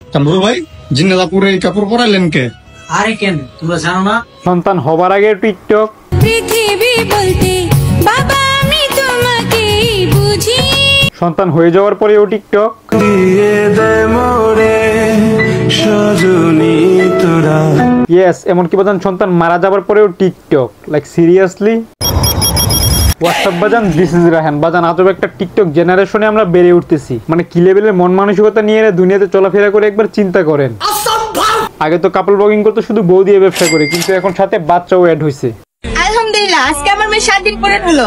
কামরুল ভাই জিন্নাদাপুরে এই কাপড় পরাইলেন কে? আরে কেন তোমরা জানো না? সন্তান হবার আগে টিকটক, পৃথিবী বলতে বাবা আমি তোমাকে বুঝি, সন্তান হয়ে যাওয়ার পরেও টিকটক, ইয়েস এমনকি বাজান সন্তান মারা যাবার পরেও টিকটক। লাইক সিরিয়াসলি হোয়াটসঅ্যাপ বাজান, দিস ইজ রাহান বাজান। আজব একটা টিকটক জেনারেশনে আমরা বেড়ে উঠতেছি। মানে কি লেভেলের মন মানসিকতা নিয়ে এরা দুনিয়াতে চলাফেরা করে একবার চিন্তা করেন। আগে তো কাপল ব্লগিং করতে শুধু বউ দিয়ে ব্যবসা করে, কিন্তু এখন সাথে বাচ্চাও অ্যাড হয়েছে। আলহামদুলিল্লাহ আজকে আমার মেয়ে 7 দিন পরে হলো।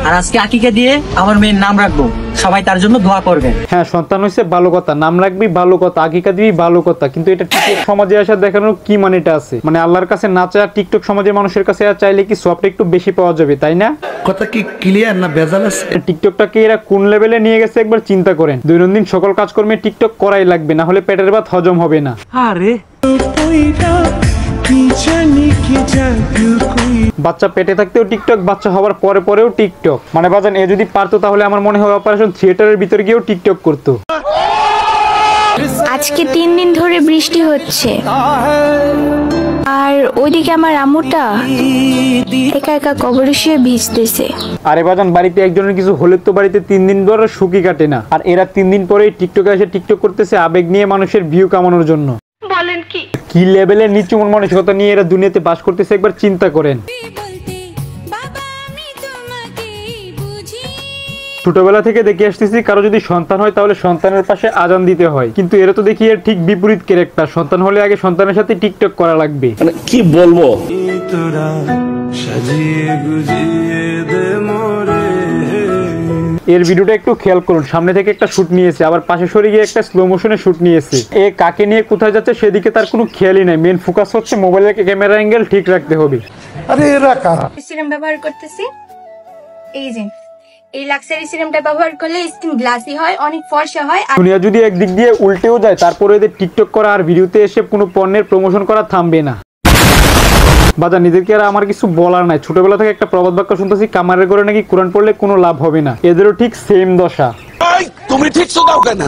আর আজকে আকিকা দিয়ে আমার মেয়ের নাম রাখবো, সবাই তার জন্য দোয়া করবেন। হ্যাঁ সন্তান হয়েছে ভালো কথা, নাম রাখবি ভালো কথা, আকিকা দিবি ভালো কথা, কিন্তু এটা টিকটক সমাজে আসা দেখানোর কি মানেটা আছে? মানে আল্লাহর কাছে না চায় টিকটক সমাজের মানুষের কাছে আর চাইলে কি সবটা একটু বেশি পাওয়া যাবে, তাই না? কথা কি ক্লিয়ার না ভেজাল আছে? টিকটকটাকে এরা কোন লেভেলে নিয়ে গেছে একবার চিন্তা করেন। দৈনন্দিন সকল কাজকর্মে টিকটক করাই লাগবে, না হলে পেটের ভাত হজম হবে না। বাচ্চা পেটে থাকতেও টিকটক, বাচ্চা হওয়ার পরেও টিকটক। মানে বাজান এ যদি পারতো তাহলে আমার মনে হয় অপারেশন থিয়েটারের ভিতরে গিয়েও টিকটক করতো। আজকে 3 দিন ধরে বৃষ্টি হচ্ছে, আর ওইদিকে আমার আম্মুটা একা একা কবরে শুয়ে ভিজতেছে। আরে বাজান বাড়িতে একজনের কিছু হলে তো বাড়িতে 3 দিন ধরে সুখী কাটে না, আর এরা 3 দিন পরেই টিকটকে এসে টিকটক করতেছে আবেগ নিয়ে, মানুষের ভিউ কামানোর জন্য। বলেন কি লেভেলের নিচু মন মানসিকতা নিয়ে এরা দুনিয়াতে বাস করতেছে একবার চিন্তা করেন। ছোটবেলা থেকে দেখে আসতেছি কারো যদি সন্তান হয় তাহলে সন্তানের পাশে আজান দিতে হয়, কিন্তু এরা তো দেখি এর ঠিক বিপরীত ক্যারেক্টার। সন্তান হলে আগে সন্তানের সাথে টিকটক করা লাগবে। মানে কি বলবো? এর ভিডিওটা একটু খেয়াল করুন, সামনে থেকে একটা শুট নিয়েছে, আবার পাশে সরে গিয়ে একটা স্লো মোশনে শুট নিয়েছে। এ কাকে নিয়ে কোথায় যাচ্ছে সেদিকে তার কোনো খেয়ালই নাই। মেন ফোকাস হচ্ছে মোবাইলের ক্যামেরা অ্যাঙ্গেল ঠিক রাখতে হবে। আরে এরা কারা? সিরাম ব্যবহার করতেছি, এই যে এই লাক্সারি সিরামটা ব্যবহার করলে স্কিন গ্লাসি হয়, অনেক ফর্সা হয়। আর দুনিয়া যদি একদিক দিয়ে উল্টেও যায় তারপরে এদের টিকটক করা আর ভিডিওতে এসে কোনো পণ্যের প্রমোশন করা থামবে না। বাজার নিজেকে আর আমার কিছু বলার নাই। ছোটবেলা থেকে একটা প্রবাদ বাক্য শুনতেছি, কামারের করে নাকি কোরআন পড়লে কোনো লাভ হবে না। এদেরও ঠিক সেম দশা। তুমি ঠিক দাও কেন?